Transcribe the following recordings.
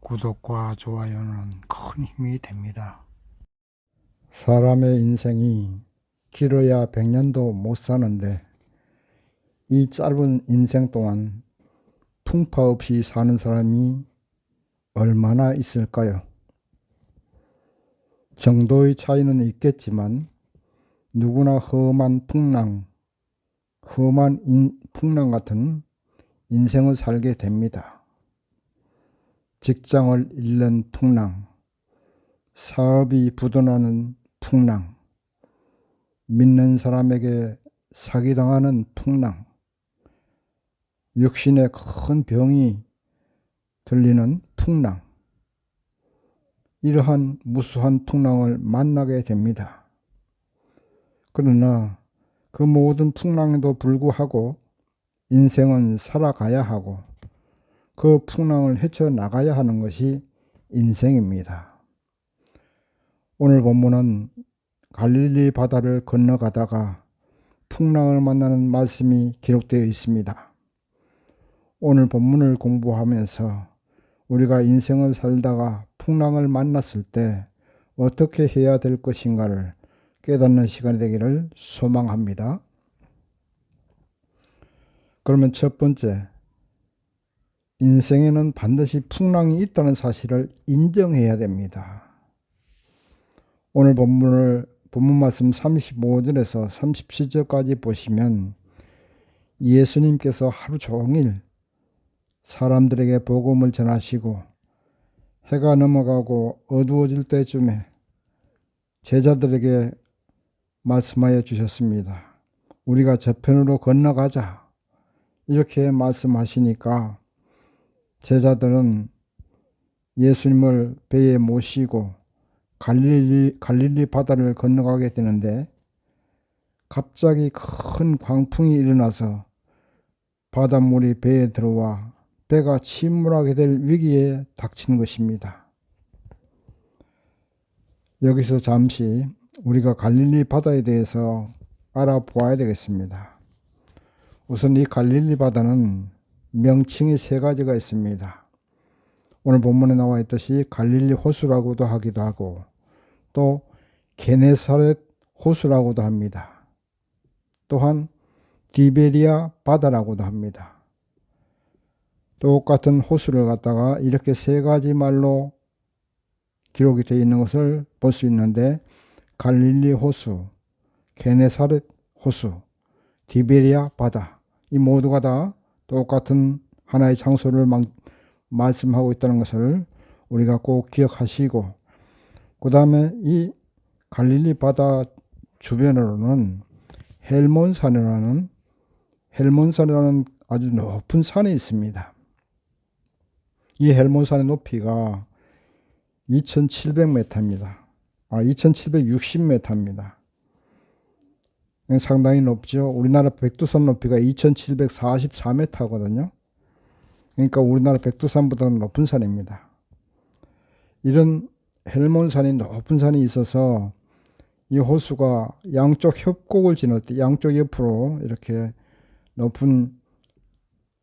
구독과 좋아요는 큰 힘이 됩니다. 사람의 인생이 길어야 100년도 못 사는데 이 짧은 인생 동안 풍파 없이 사는 사람이 얼마나 있을까요? 정도의 차이는 있겠지만 누구나 험한 풍랑 같은 인생을 살게 됩니다. 직장을 잃는 풍랑, 사업이 부도나는 풍랑, 믿는 사람에게 사기당하는 풍랑, 육신에 큰 병이 들리는 풍랑, 이러한 무수한 풍랑을 만나게 됩니다. 그러나 그 모든 풍랑에도 불구하고 인생은 살아가야 하고 그 풍랑을 헤쳐나가야 하는 것이 인생입니다. 오늘 본문은 갈릴리 바다를 건너가다가 풍랑을 만나는 말씀이 기록되어 있습니다. 오늘 본문을 공부하면서 우리가 인생을 살다가 풍랑을 만났을 때 어떻게 해야 될 것인가를 깨닫는 시간이 되기를 소망합니다. 그러면 첫 번째, 인생에는 반드시 풍랑이 있다는 사실을 인정해야 됩니다. 오늘 본문 말씀 35절에서 37절까지 보시면 예수님께서 하루 종일 사람들에게 복음을 전하시고 해가 넘어가고 어두워질 때쯤에 제자들에게 말씀하여 주셨습니다. 우리가 저편으로 건너가자 이렇게 말씀하시니까 제자들은 예수님을 배에 모시고 갈릴리 바다를 건너가게 되는데 갑자기 큰 광풍이 일어나서 바닷물이 배에 들어와 배가 침몰하게 될 위기에 닥치는 것입니다. 여기서 잠시 우리가 갈릴리 바다에 대해서 알아보아야 되겠습니다. 우선 이 갈릴리 바다는 명칭이 세 가지가 있습니다. 오늘 본문에 나와 있듯이 갈릴리 호수라고도 하기도 하고 또 게네사렛 호수라고도 합니다. 또한 디베리아 바다라고도 합니다. 똑같은 호수를 갖다가 이렇게 세 가지 말로 기록이 되어 있는 것을 볼 수 있는데 갈릴리 호수, 게네사렛 호수, 디베리아 바다 이 모두가 다 똑같은 하나의 장소를 말씀하고 있다는 것을 우리가 꼭 기억하시고 그 다음에 이 갈릴리 바다 주변으로는 헬몬산이라는 아주 높은 산이 있습니다. 이 헬몬산의 높이가 2700m입니다. 2760m입니다. 상당히 높죠. 우리나라 백두산 높이가 2744m거든요. 그러니까 우리나라 백두산보다는 높은 산입니다. 이런 헬몬산이 높은 산이 있어서 이 호수가 양쪽 협곡을 지날 때 양쪽 옆으로 이렇게 높은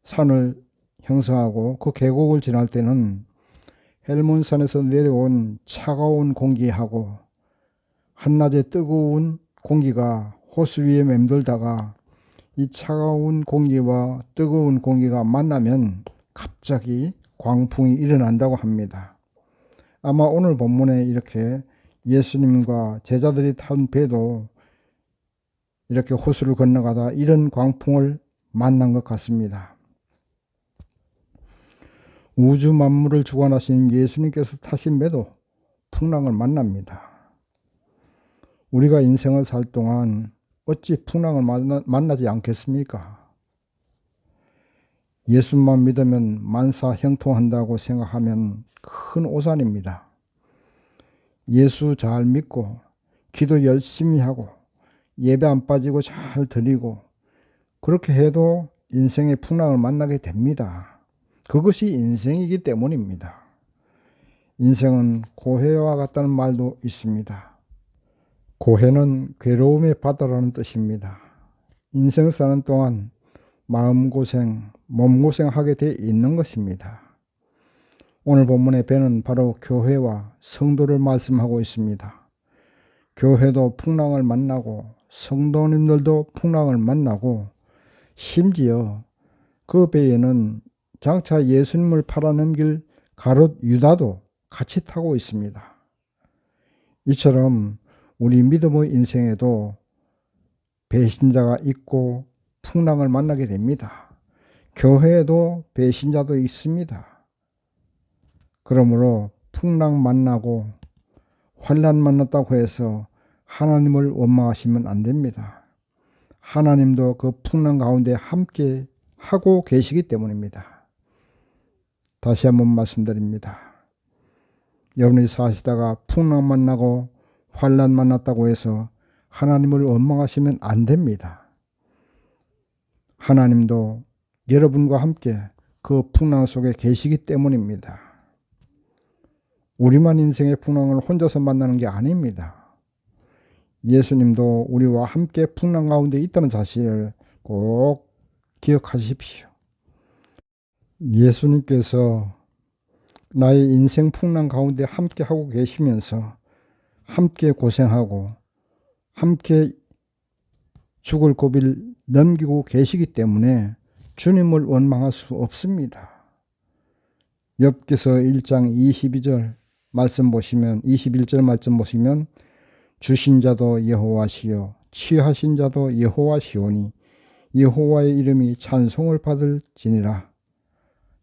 산을 형성하고 그 계곡을 지날 때는 헬몬산에서 내려온 차가운 공기하고 한낮에 뜨거운 공기가 호수 위에 맴돌다가 이 차가운 공기와 뜨거운 공기가 만나면 갑자기 광풍이 일어난다고 합니다. 아마 오늘 본문에 이렇게 예수님과 제자들이 탄 배도 이렇게 호수를 건너가다 이런 광풍을 만난 것 같습니다. 우주 만물을 주관하신 예수님께서 타신 배도 풍랑을 만납니다. 우리가 인생을 살 동안 어찌 풍랑을 만나지 않겠습니까? 예수만 믿으면 만사 형통한다고 생각하면 큰 오산입니다. 예수 잘 믿고 기도 열심히 하고 예배 안 빠지고 잘 드리고 그렇게 해도 인생의 풍랑을 만나게 됩니다. 그것이 인생이기 때문입니다. 인생은 고해와 같다는 말도 있습니다. 고해는 괴로움의 바다라는 뜻입니다. 인생 사는 동안 마음고생, 몸고생하게 돼 있는 것입니다. 오늘 본문의 배는 바로 교회와 성도를 말씀하고 있습니다. 교회도 풍랑을 만나고 성도님들도 풍랑을 만나고 심지어 그 배에는 장차 예수님을 팔아넘길 가롯 유다도 같이 타고 있습니다. 이처럼 우리 믿음의 인생에도 배신자가 있고 풍랑을 만나게 됩니다. 교회에도 배신자도 있습니다. 그러므로 풍랑 만나고 환난 만났다고 해서 하나님을 원망하시면 안 됩니다. 하나님도 그 풍랑 가운데 함께 하고 계시기 때문입니다. 다시 한번 말씀드립니다. 여러분이 사시다가 풍랑 만나고 환난 만났다고 해서 하나님을 원망하시면 안 됩니다. 하나님도 여러분과 함께 그 풍랑 속에 계시기 때문입니다. 우리만 인생의 풍랑을 혼자서 만나는 게 아닙니다. 예수님도 우리와 함께 풍랑 가운데 있다는 사실을 꼭 기억하십시오. 예수님께서 나의 인생 풍랑 가운데 함께 하고 계시면서 함께 고생하고 함께 죽을 고비를 넘기고 계시기 때문에 주님을 원망할 수 없습니다. 욥기서 1장 22절 말씀 보시면 21절 말씀 보시면 주신 자도 여호와시요 취하신 자도 여호와시오니 여호와의 이름이 찬송을 받을지니라.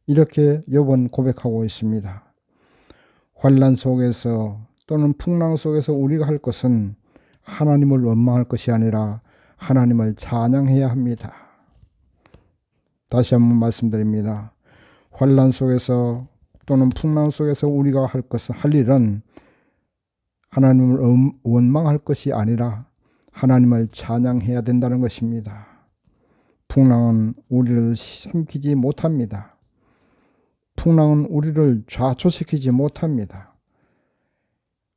이렇게 욥은 고백하고 있습니다. 환난 속에서 또는 풍랑 속에서 우리가 할 것은 하나님을 원망할 것이 아니라 하나님을 찬양해야 합니다. 다시 한번 말씀드립니다. 환난 속에서 또는 풍랑 속에서 우리가 할 일은 하나님을 원망할 것이 아니라 하나님을 찬양해야 된다는 것입니다. 풍랑은 우리를 삼키지 못합니다. 풍랑은 우리를 좌초시키지 못합니다.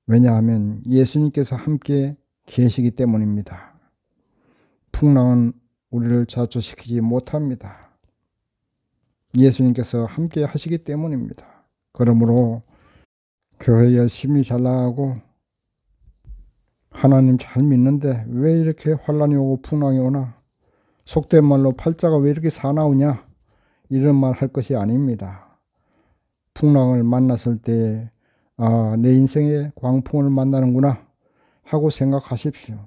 왜냐하면 예수님께서 함께 계시기 때문입니다. 풍랑은 우리를 좌초시키지 못합니다. 예수님께서 함께 하시기 때문입니다. 그러므로 교회 열심히 잘 나가고 하나님 잘 믿는데 왜 이렇게 환난이 오고 풍랑이 오나? 속된 말로 팔자가 왜 이렇게 사나우냐? 이런 말 할 것이 아닙니다. 풍랑을 만났을 때 내 인생에 광풍을 만나는구나 하고 생각하십시오.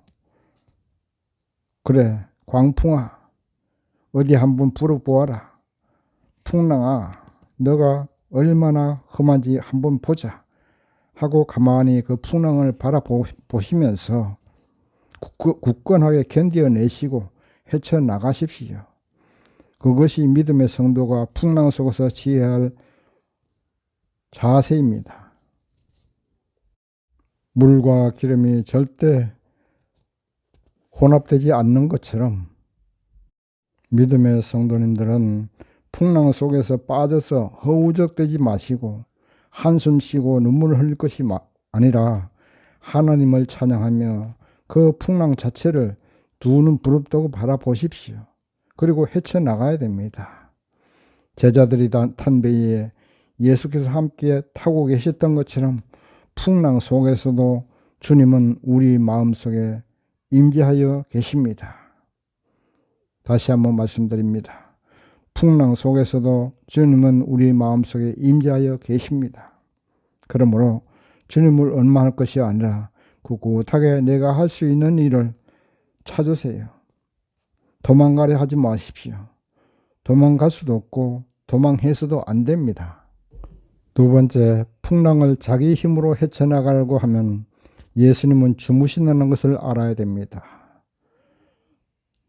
그래, 광풍아 어디 한번 불어보아라. 풍랑아 너가 얼마나 험한지 한번 보자 하고 가만히 그 풍랑을 바라보시면서 굳건하게 견뎌내시고 헤쳐나가십시오. 그것이 믿음의 성도가 풍랑 속에서 지어야 할 자세입니다. 물과 기름이 절대 혼합되지 않는 것처럼 믿음의 성도님들은 풍랑 속에서 빠져서 허우적대지 마시고 한숨 쉬고 눈물을 흘릴 것이 아니라 하나님을 찬양하며 그 풍랑 자체를 두 눈 부릅뜨고 바라보십시오. 그리고 헤쳐나가야 됩니다. 제자들이 탄 배에 예수께서 함께 타고 계셨던 것처럼 풍랑 속에서도 주님은 우리 마음속에 임재하여 계십니다. 다시 한번 말씀드립니다. 풍랑 속에서도 주님은 우리 마음속에 임재하여 계십니다. 그러므로 주님을 원망할 것이 아니라 꿋꿋하게 내가 할 수 있는 일을 찾으세요. 도망가려 하지 마십시오. 도망갈 수도 없고 도망해서도 안 됩니다. 두 번째, 풍랑을 자기 힘으로 헤쳐나가려고 하면 예수님은 주무신다는 것을 알아야 됩니다.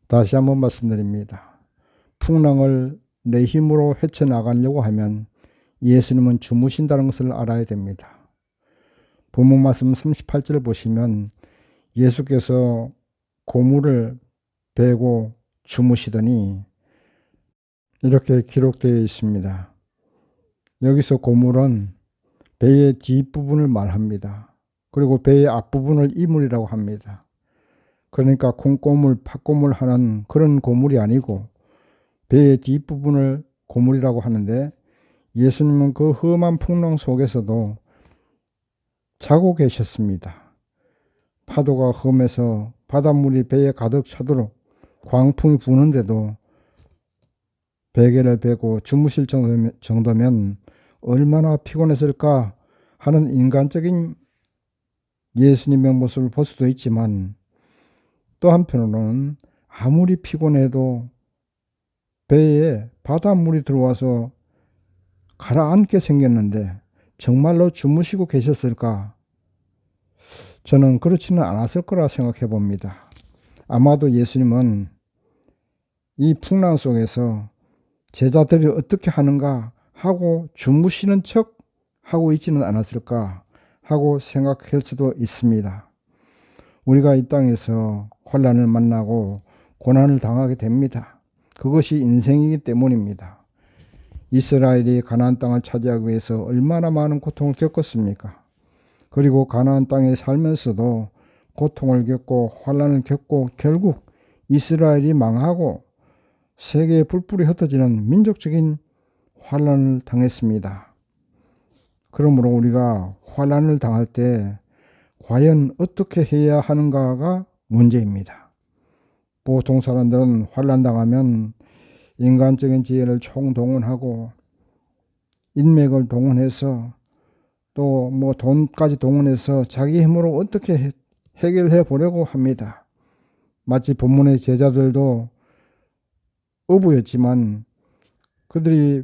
다시 한번 말씀드립니다. 풍랑을 내 힘으로 헤쳐나가려고 하면 예수님은 주무신다는 것을 알아야 됩니다. 본문 말씀 38절 보시면 예수께서 고물을 베고 주무시더니 이렇게 기록되어 있습니다. 여기서 고물은 배의 뒷부분을 말합니다. 그리고 배의 앞부분을 이물이라고 합니다. 그러니까 콩고물, 팥고물 하는 그런 고물이 아니고 배의 뒷부분을 고물이라고 하는데 예수님은 그 험한 풍랑 속에서도 자고 계셨습니다. 파도가 험해서 바닷물이 배에 가득 차도록 광풍이 부는데도 베개를 베고 주무실 정도면 얼마나 피곤했을까 하는 인간적인 예수님의 모습을 볼 수도 있지만, 또 한편으로는 아무리 피곤해도 배에 바닷물이 들어와서 가라앉게 생겼는데 정말로 주무시고 계셨을까? 저는 그렇지는 않았을 거라 생각해 봅니다. 아마도 예수님은 이 풍랑 속에서 제자들이 어떻게 하는가 하고 주무시는 척 하고 있지는 않았을까 하고 생각할 수도 있습니다. 우리가 이 땅에서 환난을 만나고 고난을 당하게 됩니다. 그것이 인생이기 때문입니다. 이스라엘이 가나안 땅을 차지하기 위해서 얼마나 많은 고통을 겪었습니까? 그리고 가나안 땅에 살면서도 고통을 겪고 환난을 겪고 결국 이스라엘이 망하고 세계에 뿔뿔이 흩어지는 민족적인 환난을 당했습니다. 그러므로 우리가 환난을 당할 때 과연 어떻게 해야 하는가가 문제입니다. 보통 사람들은 환난 당하면 인간적인 지혜를 총동원하고 인맥을 동원해서 또 뭐 돈까지 동원해서 자기 힘으로 어떻게 해결해 보려고 합니다. 마치 본문의 제자들도 어부였지만 그들이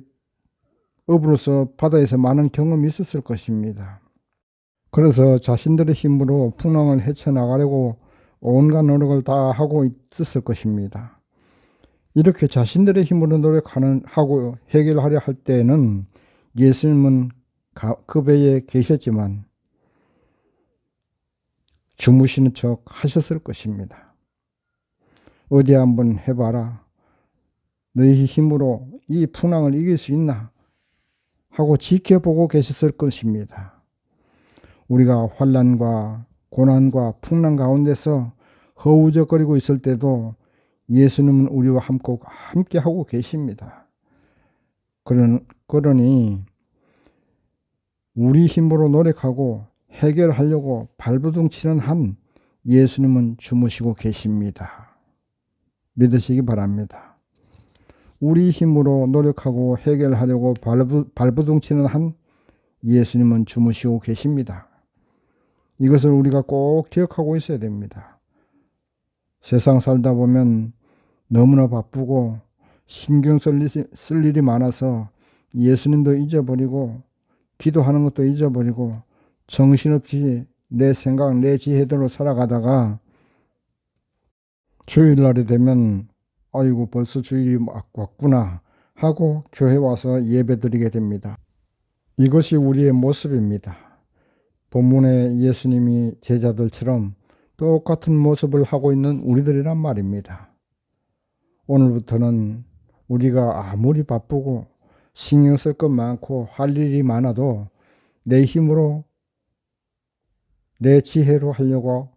어부로서 바다에서 많은 경험이 있었을 것입니다. 그래서 자신들의 힘으로 풍랑을 헤쳐나가려고 온갖 노력을 다 하고 있었을 것입니다. 이렇게 자신들의 힘으로 노력하고 해결하려 할 때에는 예수님은 그 배에 계셨지만 주무시는 척 하셨을 것입니다. 어디 한번 해봐라. 너희 힘으로 이 풍랑을 이길 수 있나? 하고 지켜보고 계셨을 것입니다. 우리가 환난과 고난과 풍랑 가운데서 허우적거리고 있을 때도 예수님은 우리와 함께 하고 계십니다. 그러니 우리 힘으로 노력하고 해결하려고 발버둥치는 한 예수님은 주무시고 계십니다. 믿으시기 바랍니다. 우리 힘으로 노력하고 해결하려고 발버둥치는 한 예수님은 주무시고 계십니다. 이것을 우리가 꼭 기억하고 있어야 됩니다. 세상 살다 보면 너무나 바쁘고 신경 쓸 일이 많아서 예수님도 잊어버리고 기도하는 것도 잊어버리고 정신없이 내 생각, 내 지혜대로 살아가다가 주일날이 되면 아이고 벌써 주일이 왔구나 하고 교회 와서 예배드리게 됩니다. 이것이 우리의 모습입니다. 본문의 예수님이 제자들처럼 똑같은 모습을 하고 있는 우리들이란 말입니다. 오늘부터는 우리가 아무리 바쁘고 신경 쓸 것 많고 할 일이 많아도 내 힘으로 내 지혜로 하려고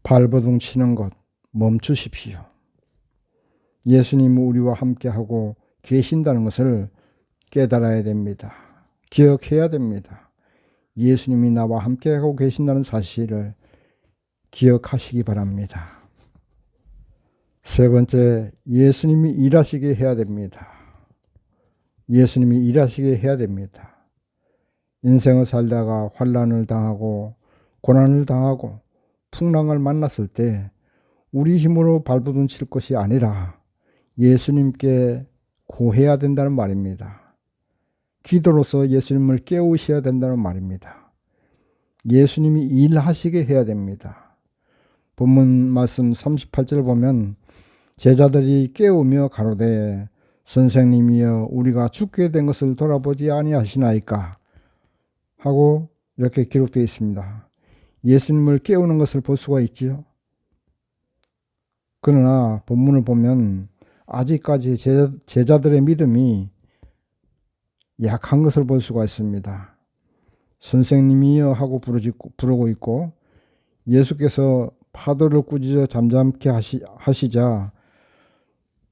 발버둥 치는 것 멈추십시오. 예수님이 우리와 함께하고 계신다는 것을 깨달아야 됩니다. 기억해야 됩니다. 예수님이 나와 함께하고 계신다는 사실을 기억하시기 바랍니다. 세 번째, 예수님이 일하시게 해야 됩니다. 예수님이 일하시게 해야 됩니다. 인생을 살다가 환난을 당하고 고난을 당하고 풍랑을 만났을 때 우리 힘으로 발버둥 칠 것이 아니라 예수님께 고해야 된다는 말입니다. 기도로서 예수님을 깨우셔야 된다는 말입니다. 예수님이 일하시게 해야 됩니다. 본문 말씀 38절 보면 제자들이 깨우며 가로되 선생님이여 우리가 죽게 된 것을 돌아보지 아니하시나이까 하고 이렇게 기록되어 있습니다. 예수님을 깨우는 것을 볼 수가 있지요. 그러나 본문을 보면 아직까지 제자들의 믿음이 약한 것을 볼 수가 있습니다. 선생님이여 하고 부르고 있고 예수께서 파도를 꾸짖어 잠잠케 하시자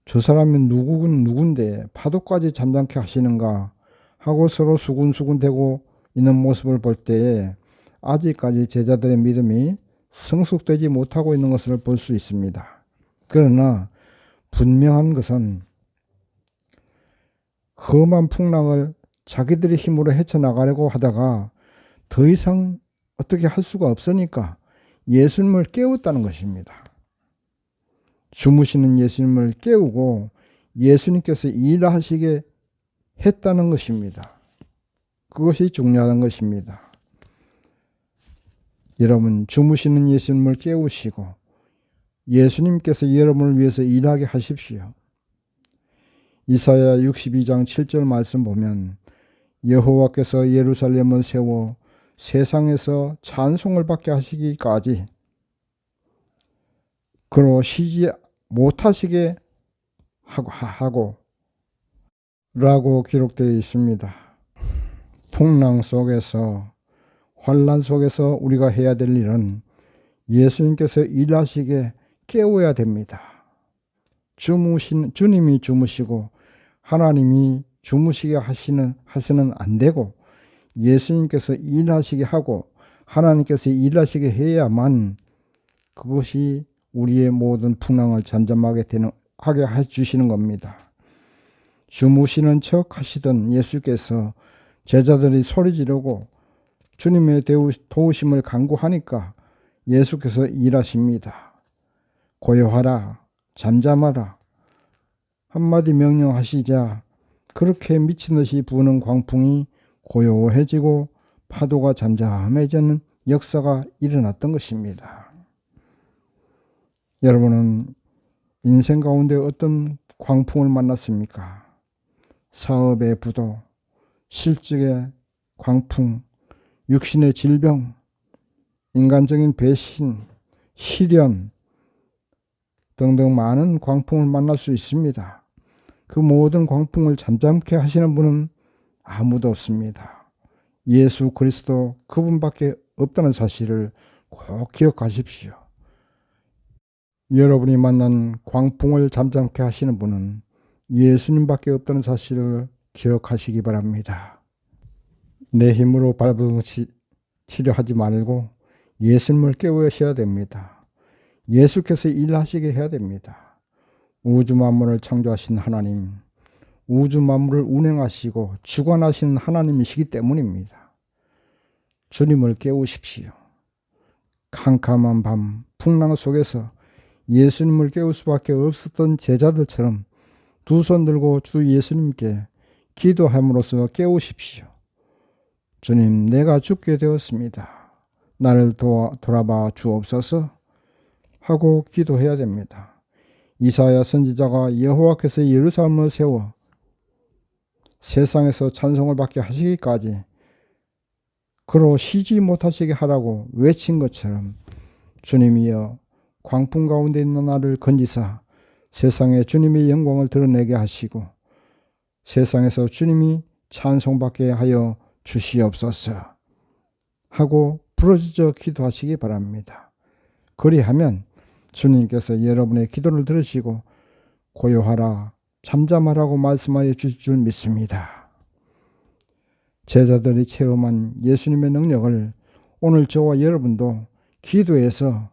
저 사람이 누군데 파도까지 잠잠케 하시는가 하고 서로 수군수군 대고 있는 모습을 볼 때에 아직까지 제자들의 믿음이 성숙되지 못하고 있는 것을 볼 수 있습니다. 그러나 분명한 것은 험한 풍랑을 자기들의 힘으로 헤쳐나가려고 하다가 더 이상 어떻게 할 수가 없으니까 예수님을 깨웠다는 것입니다. 주무시는 예수님을 깨우고 예수님께서 일하시게 했다는 것입니다. 그것이 중요한 것입니다. 여러분, 주무시는 예수님을 깨우시고 예수님께서 여러분을 위해서 일하게 하십시오. 이사야 62장 7절 말씀 보면 여호와께서 예루살렘을 세워 세상에서 찬송을 받게 하시기까지 그로 쉬지 못하시게 하고 라고 기록되어 있습니다. 풍랑 속에서 환난 속에서 우리가 해야 될 일은 예수님께서 일하시게 깨워야 됩니다. 주님이 주무시고 하나님이 주무시게 하시는 안 되고 예수님께서 일하시게 하고 하나님께서 일하시게 해야만 그것이 우리의 모든 풍랑을 잠잠하게 하게 해주시는 겁니다. 주무시는 척 하시던 예수께서 제자들이 소리 지르고 주님의 도우심을 간구하니까 예수께서 일하십니다. 고요하라, 잠잠하라 한마디 명령하시자 그렇게 미친 듯이 부는 광풍이 고요해지고 파도가 잠잠해지는 역사가 일어났던 것입니다. 여러분은 인생 가운데 어떤 광풍을 만났습니까? 사업의 부도, 실직의 광풍, 육신의 질병, 인간적인 배신, 시련 등등 많은 광풍을 만날 수 있습니다. 그 모든 광풍을 잠잠케 하시는 분은 아무도 없습니다. 예수 그리스도 그분밖에 없다는 사실을 꼭 기억하십시오. 여러분이 만난 광풍을 잠잠케 하시는 분은 예수님밖에 없다는 사실을 기억하시기 바랍니다. 내 힘으로 발버둥 치려하지 말고 예수님을 깨우셔야 됩니다. 예수께서 일하시게 해야 됩니다. 우주 만물을 창조하신 하나님, 우주 만물을 운행하시고 주관하시는 하나님이시기 때문입니다. 주님을 깨우십시오. 캄캄한 밤 풍랑 속에서 예수님을 깨울 수밖에 없었던 제자들처럼 두 손 들고 주 예수님께 기도함으로써 깨우십시오. 주님, 내가 죽게 되었습니다. 나를 돌아봐 주옵소서 하고 기도해야 됩니다. 이사야 선지자가 여호와께서 예루살렘을 세워 세상에서 찬송을 받게 하시기까지 그로 쉬지 못하시게 하라고 외친 것처럼 주님이여 광풍 가운데 있는 나를 건지사 세상에 주님의 영광을 드러내게 하시고 세상에서 주님이 찬송받게 하여 주시옵소서 하고 부르짖어 기도하시기 바랍니다. 그리하면 주님께서 여러분의 기도를 들으시고 고요하라 잠잠하라고 말씀하여 주실 줄 믿습니다. 제자들이 체험한 예수님의 능력을 오늘 저와 여러분도 기도해서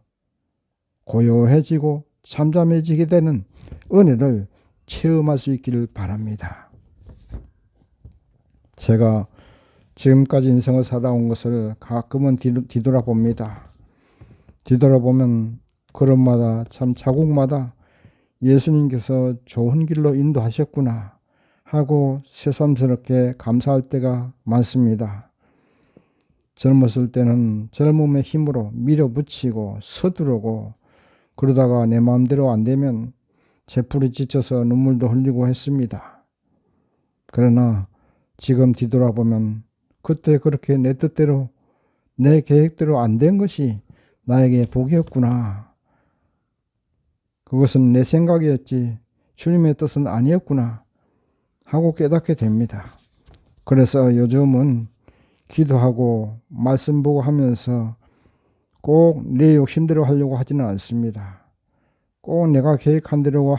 고요해지고 잠잠해지게 되는 은혜를 체험할 수 있기를 바랍니다. 제가 지금까지 인생을 살아온 것을 가끔은 뒤돌아봅니다. 뒤돌아보면 걸음마다 참 자국마다 예수님께서 좋은 길로 인도하셨구나 하고 새삼스럽게 감사할 때가 많습니다. 젊었을 때는 젊음의 힘으로 밀어붙이고 서두르고 그러다가 내 마음대로 안 되면 재풀이 지쳐서 눈물도 흘리고 했습니다. 그러나 지금 뒤돌아보면 그때 그렇게 내 뜻대로 내 계획대로 안 된 것이 나에게 복이었구나. 그것은 내 생각이었지 주님의 뜻은 아니었구나 하고 깨닫게 됩니다. 그래서 요즘은 기도하고 말씀 보고 하면서 꼭 내 욕심대로 하려고 하지는 않습니다. 꼭 내가 계획한 대로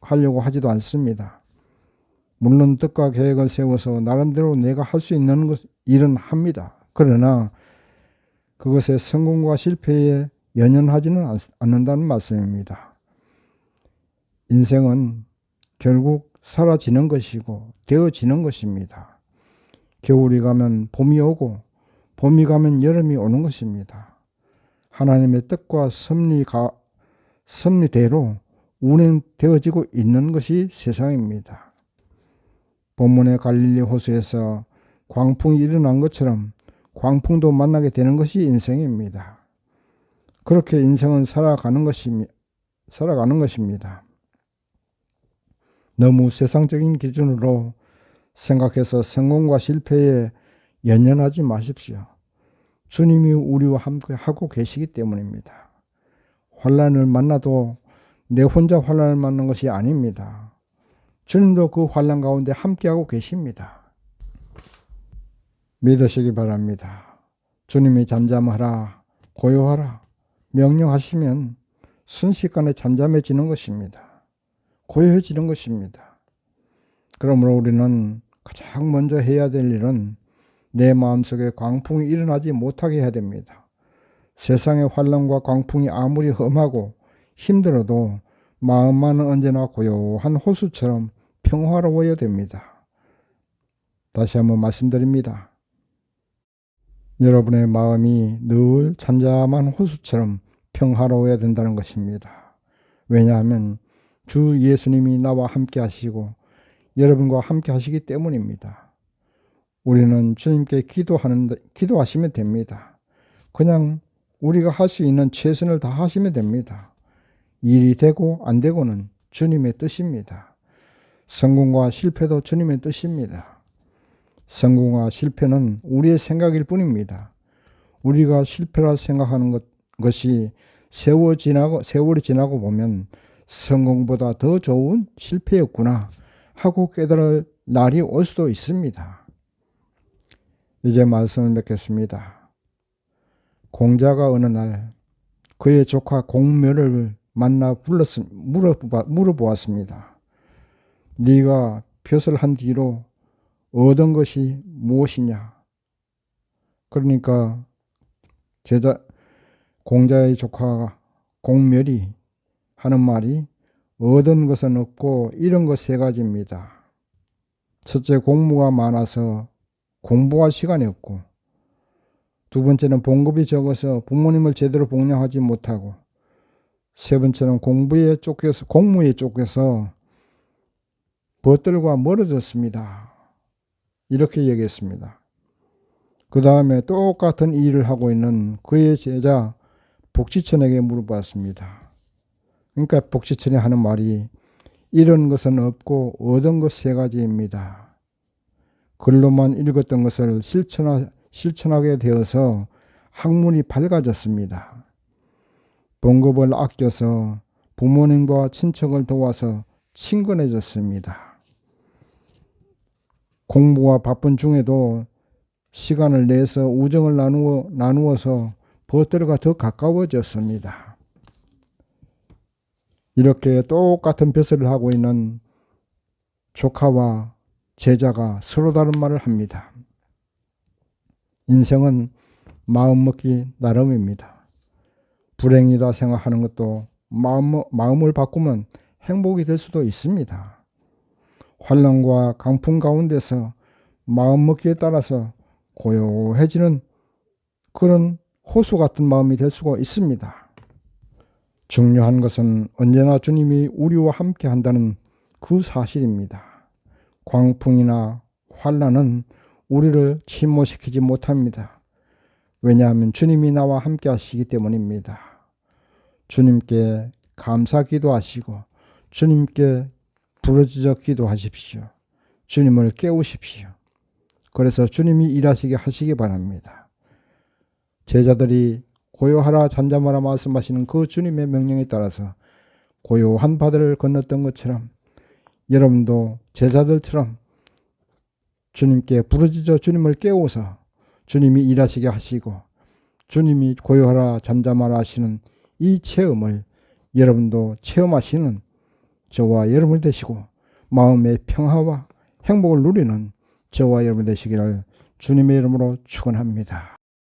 하려고 하지도 않습니다. 물론 뜻과 계획을 세워서 나름대로 내가 할 수 있는 일은 합니다. 그러나 그것의 성공과 실패에 연연하지는 않는다는 말씀입니다. 인생은 결국 사라지는 것이고 되어지는 것입니다. 겨울이 가면 봄이 오고 봄이 가면 여름이 오는 것입니다. 하나님의 뜻과 섭리대로 운행되어지고 있는 것이 세상입니다. 본문의 갈릴리 호수에서 광풍이 일어난 것처럼 광풍도 만나게 되는 것이 인생입니다. 그렇게 인생은 살아가는 것입니다. 너무 세상적인 기준으로 생각해서 성공과 실패에 연연하지 마십시오. 주님이 우리와 함께 하고 계시기 때문입니다. 환난을 만나도 내 혼자 환난을 만난 것이 아닙니다. 주님도 그 환난 가운데 함께하고 계십니다. 믿으시기 바랍니다. 주님이 잠잠하라, 고요하라 명령하시면 순식간에 잠잠해지는 것입니다. 고요해지는 것입니다. 그러므로 우리는 가장 먼저 해야 될 일은 내 마음속에 광풍이 일어나지 못하게 해야 됩니다. 세상의 환난과 광풍이 아무리 험하고 힘들어도 마음만은 언제나 고요한 호수처럼 평화로워야 됩니다. 다시 한번 말씀드립니다. 여러분의 마음이 늘 잠잠한 호수처럼 평화로워야 된다는 것입니다. 왜냐하면 주 예수님이 나와 함께 하시고 여러분과 함께 하시기 때문입니다. 우리는 주님께 기도하시면 됩니다. 그냥 우리가 할 수 있는 최선을 다하시면 됩니다. 일이 되고 안 되고는 주님의 뜻입니다. 성공과 실패도 주님의 뜻입니다. 성공과 실패는 우리의 생각일 뿐입니다. 우리가 실패라 생각하는 것이 세월이 지나고 보면 성공보다 더 좋은 실패였구나 하고 깨달을 날이 올 수도 있습니다. 이제 말씀을 맺겠습니다. 공자가 어느 날 그의 조카 공묘를 만나 물어보았습니다. 네가 벼슬 한 뒤로 얻은 것이 무엇이냐? 그러니까 공자의 조카 공묘이 하는 말이 얻은 것은 없고 잃은 것 세 가지입니다. 첫째, 공무가 많아서 공부할 시간이 없고, 두 번째는 봉급이 적어서 부모님을 제대로 복양하지 못하고, 세 번째는 공무에 쫓겨서 벗들과 멀어졌습니다. 이렇게 얘기했습니다. 그 다음에 똑같은 일을 하고 있는 그의 제자 복지천에게 물어봤습니다. 그러니까 복지천이 하는 말이 잃은 것은 없고 얻은 것 세 가지입니다. 글로만 읽었던 것을 실천하게 되어서 학문이 밝아졌습니다. 봉급을 아껴서 부모님과 친척을 도와서 친근해졌습니다. 공부와 바쁜 중에도 시간을 내서 우정을 나누어서 벗들과 더 가까워졌습니다. 이렇게 똑같은 벼슬을 하고 있는 조카와 제자가 서로 다른 말을 합니다. 인생은 마음먹기 나름입니다. 불행이다 생각하는 것도 마음을 바꾸면 행복이 될 수도 있습니다. 환난과 강풍 가운데서 마음먹기에 따라서 고요해지는 그런 호수 같은 마음이 될 수가 있습니다. 중요한 것은 언제나 주님이 우리와 함께 한다는 그 사실입니다. 광풍이나 환난은 우리를 침몰시키지 못합니다. 왜냐하면 주님이 나와 함께 하시기 때문입니다. 주님께 감사 기도하시고 주님께 부르짖어 기도하십시오. 주님을 깨우십시오. 그래서 주님이 일하시게 하시기 바랍니다. 제자들이 고요하라 잠잠하라 말씀하시는 그 주님의 명령에 따라서 고요한 바다를 건넜던 것처럼 여러분도 제자들처럼 주님께 부르짖어 주님을 깨워서 주님이 일하시게 하시고 주님이 고요하라 잠잠하라 하시는 이 체험을 여러분도 체험하시는 저와 여러분이 되시고 마음의 평화와 행복을 누리는 저와 여러분 되시기를 주님의 이름으로 축원합니다.